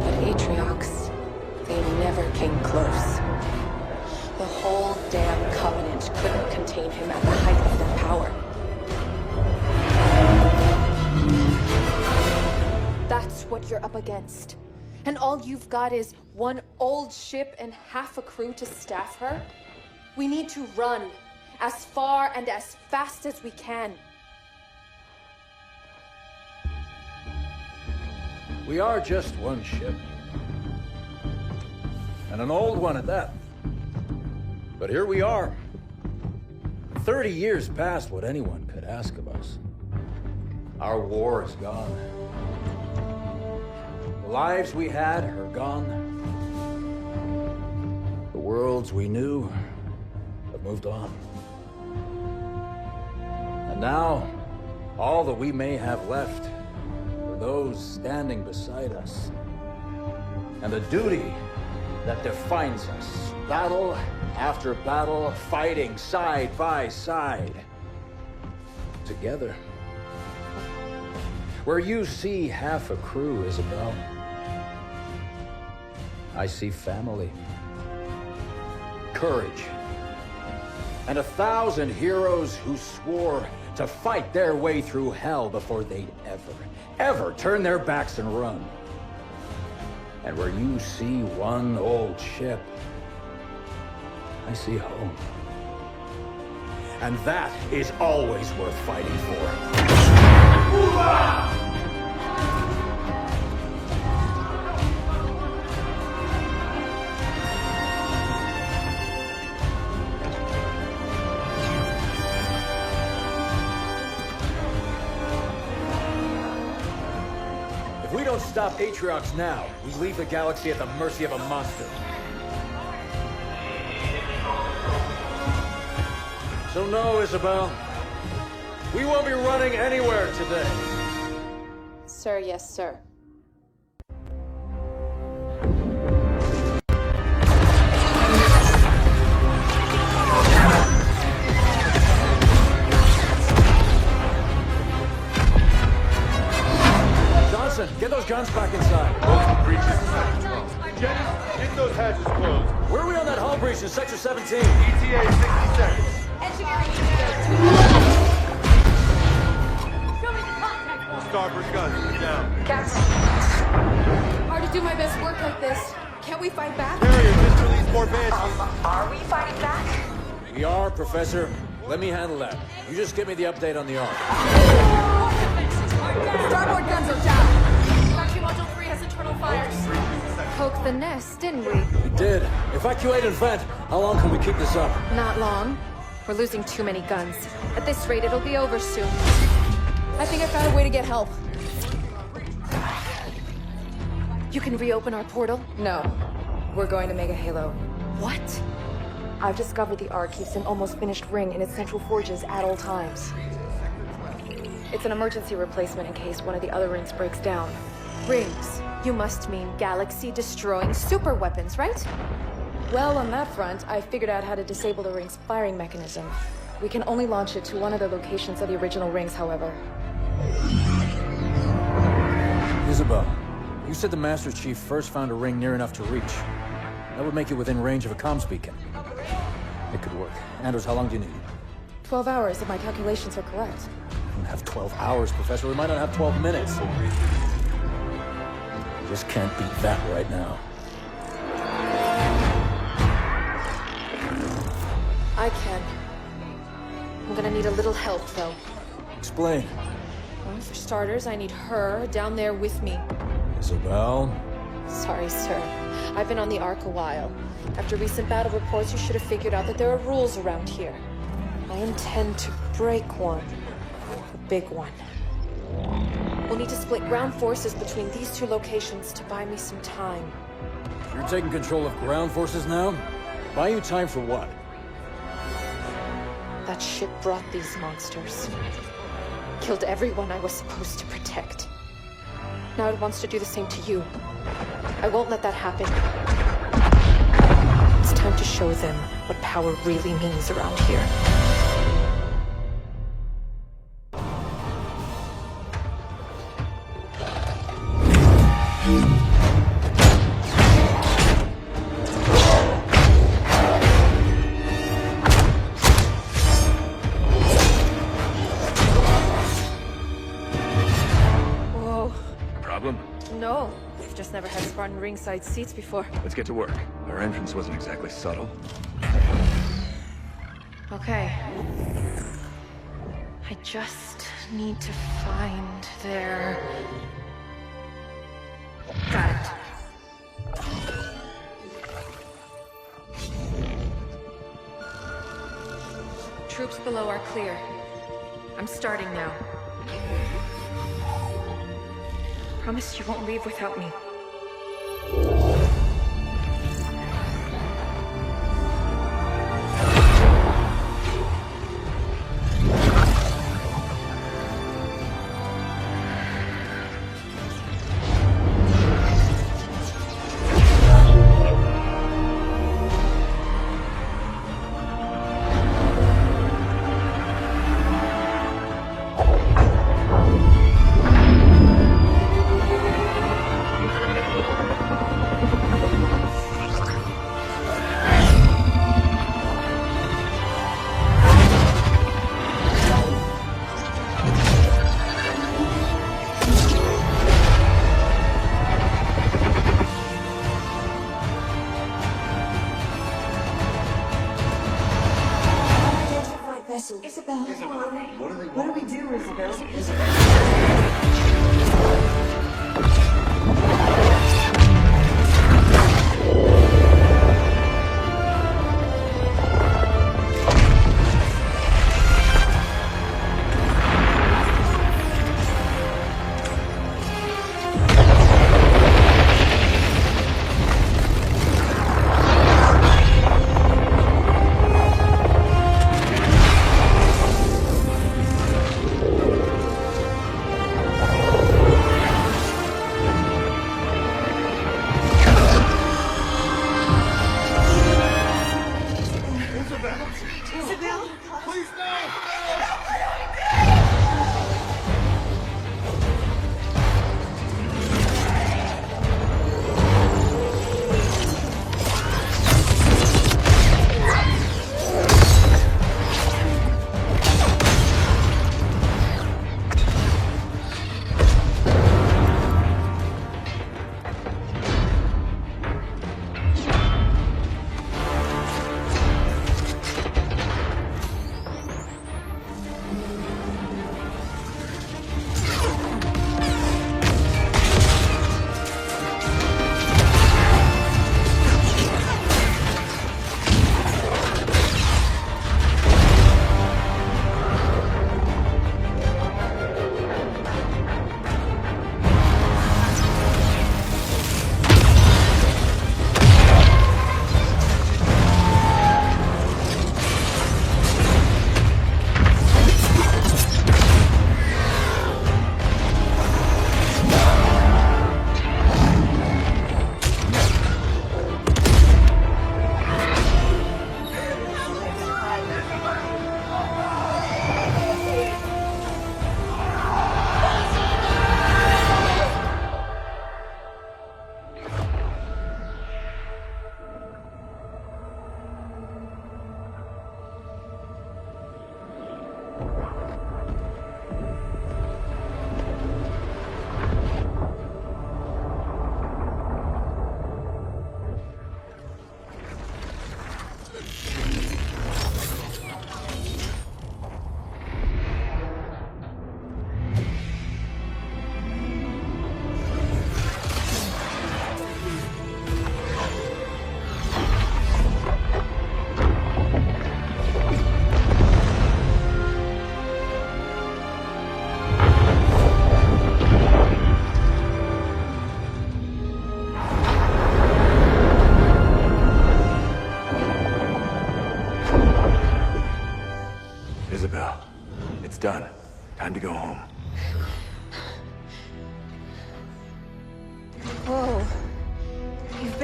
but Atriox, they never came close. The whole damn Covenant couldn't contain him at the height of their power. That's what you're up against. And all you've got is one old ship and half a crew to staff her? We need to run as far and as fast as we can. We are just one ship. And an old one at that. But here we are. 30 years past what anyone could ask of us. Our war is gone. The lives we had are gone. The worlds we knew have moved on. And now, all that we may have left are those standing beside us. And the duty that defines us. Battle after battle, fighting side by side. Together. Where you see half a crew, Isabel, I see family. Courage. and 1,000 heroes who swore to fight their way through hell before they'd ever turn their backs and run. And where you see one old ship, I see home. And that is always worth fighting for. If we don't stop Atriox now, we leave the galaxy at the mercy of a monster. So no, Isabel. We won't be running anywhere today. Sir, yes, sir. Johnson, get those guns back inside. Breaches in Sector 12. Jenny, get those hatches closed. Where are we on that hull breach in Sector 17? ETA 60 seconds. Engineering Show me the contact point. Starboard guns, down. Captain. Hard to do my best work like this. Can't we fight back? Carrier, just release more Banshees. Are we fighting back? We are, Professor. Let me handle that. You just give me the update on the arc. Starboard guns are down. Factory Module 3 has internal fires. Poked the nest, didn't we? We did. Evacuate and vent. How long can we keep this up? Not long. We're losing too many guns. At this rate, it'll be over soon. I think I found a way to get help. You can reopen our portal? No. We're going to Mega Halo. What? I've discovered the Ark keeps an almost finished ring in its central forges at all times. It's an emergency replacement in case one of the other rings breaks down. Rings? You must mean galaxy-destroying super weapons, right? Well, on that front, I figured out how to disable the ring's firing mechanism. We can only launch it to one of the locations of the original rings, however. Isabel, you said the Master Chief first found a ring near enough to reach. That would make it within range of a comms beacon. It could work. Anders, how long do you need? 12 hours, if my calculations are correct. We don't have 12 hours, Professor. We might not have 12 minutes. We just can't beat that right now. I can. I'm gonna need a little help, though. Explain. Well, for starters, I need her down there with me. Isabel? Sorry, sir. I've been on the Ark a while. After recent battle reports, you should have figured out that there are rules around here. I intend to break one. A big one. We'll need to split ground forces between these two locations to buy me some time. You're taking control of ground forces now? Buy you time for what? That ship brought these monsters. Killed everyone I was supposed to protect. Now it wants to do the same to you. I won't let that happen. It's time to show them what power really means around here. No, we've just never had Spartan ringside seats before. Let's get to work. Our entrance wasn't exactly subtle. Okay. I just need to find their... Got it. Troops below are clear. I'm starting now. Promise you won't leave without me.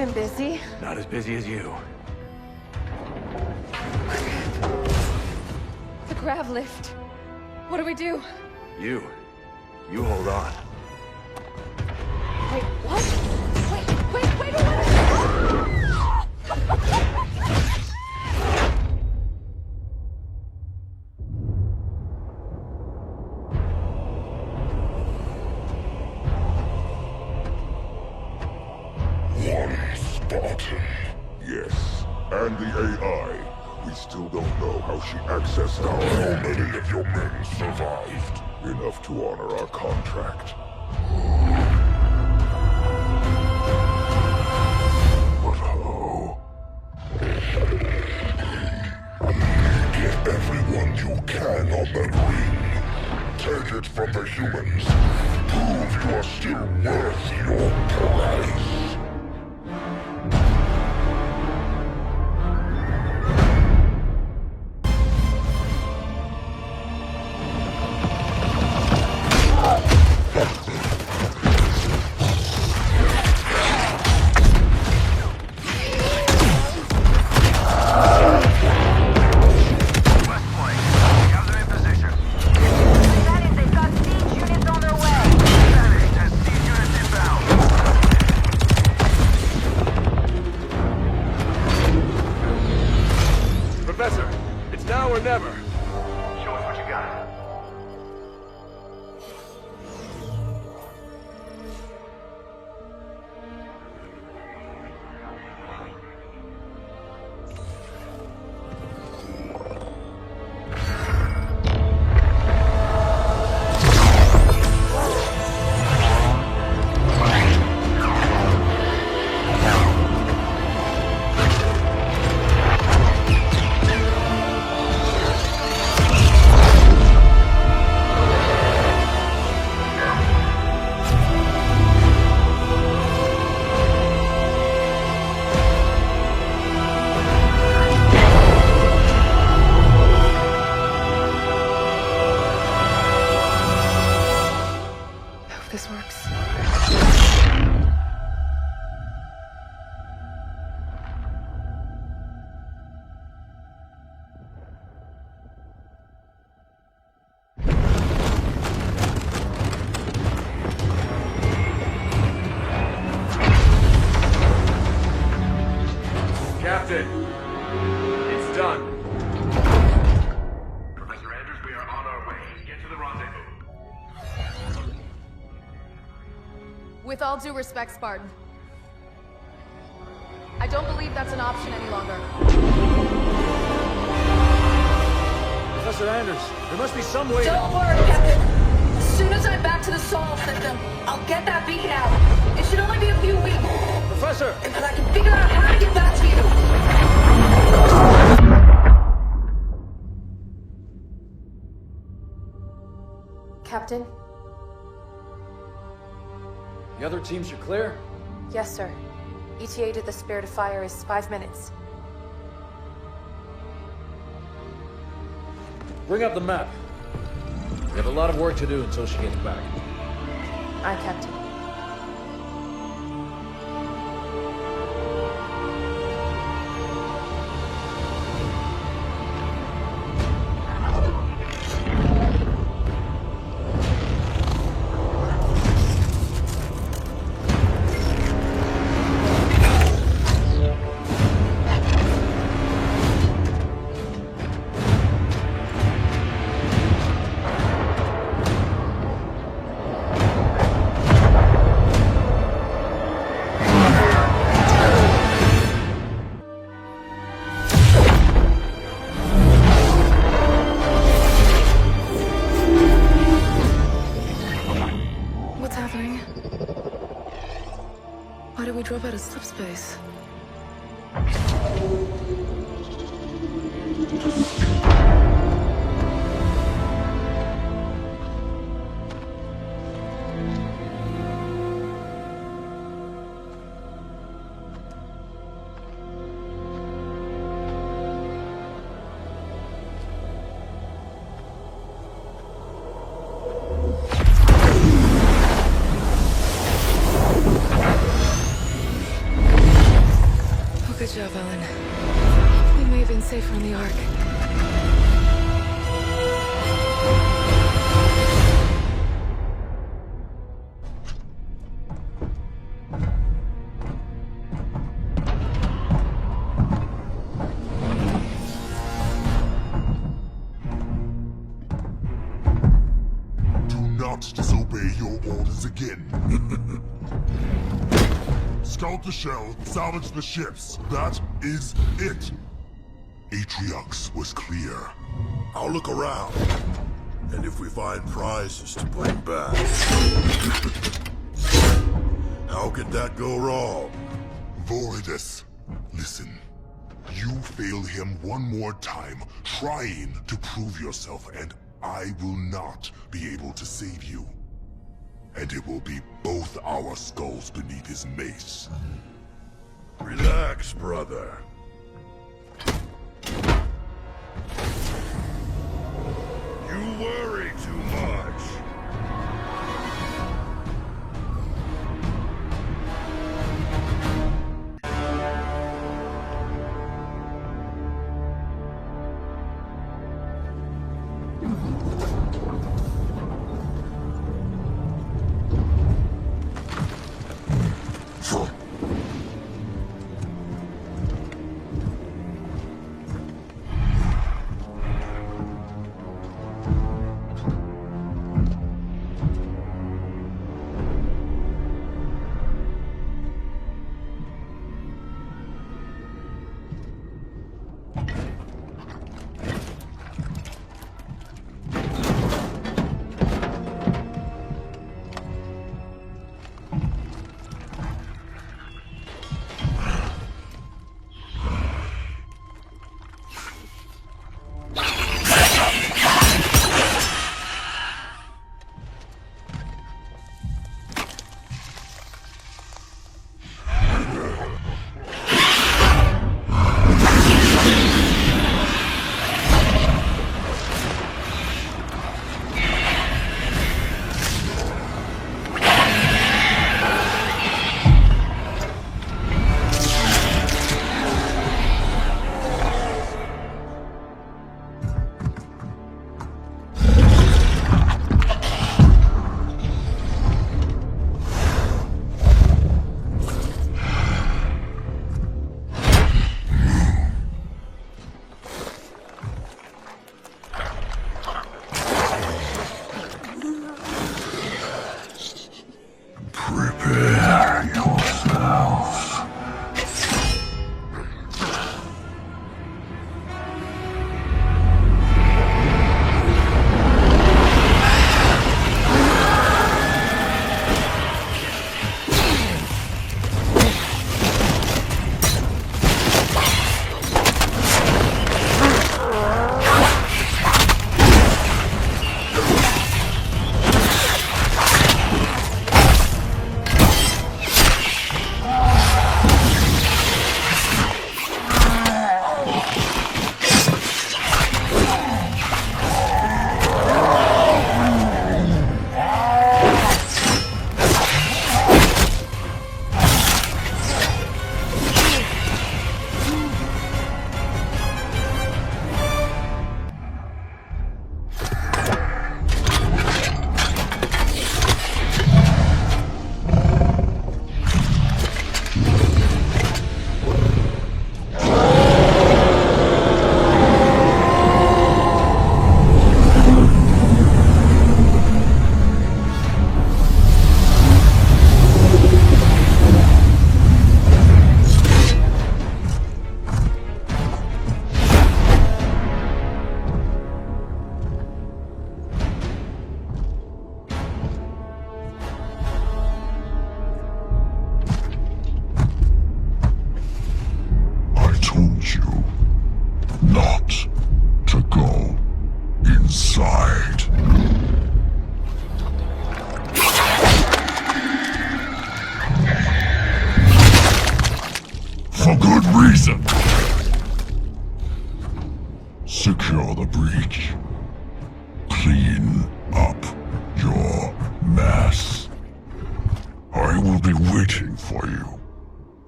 been busy. Not as busy as you. The grav lift. What do we do? You hold on. Wait, what? Wait, what? One Spartan. Yes, and the AI. We still don't know how she accessed how many of your men survived. Enough to honor our contract. But how? Get everyone you can on that ring. Take it from the humans. Prove you are still worth your price. Professor, it's now or never. Show us what you got. This works. Captain, it's done. Professor Anders, we are on our way. Get to the rendezvous. With all due respect, Spartan, I don't believe that's an option any longer. Professor Anders, there must be some way. Don't worry, Captain. As soon as I'm back to the Sol system, I'll get that beacon out. It should only be a few weeks. Professor! And I can figure out how to get back to you. Captain? The other teams are clear? Yes, sir. ETA to the Spirit of Fire is 5 minutes. Bring up the map. We have a lot of work to do until she gets back. Aye, Captain. Why did we drop out of slip space? obey your orders again. Scout the shell, salvage the ships. That is it. Atriox was clear. I'll look around. And if we find prizes to bring back... How could that go wrong? Voridus, listen. You fail him one more time, trying to prove yourself, and I will not be able to save you. And it will be both our skulls beneath his mace. Relax, brother. You worry too much. inside. For good reason. Secure the breach. Clean up your mess. I will be waiting for you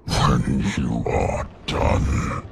when you are done.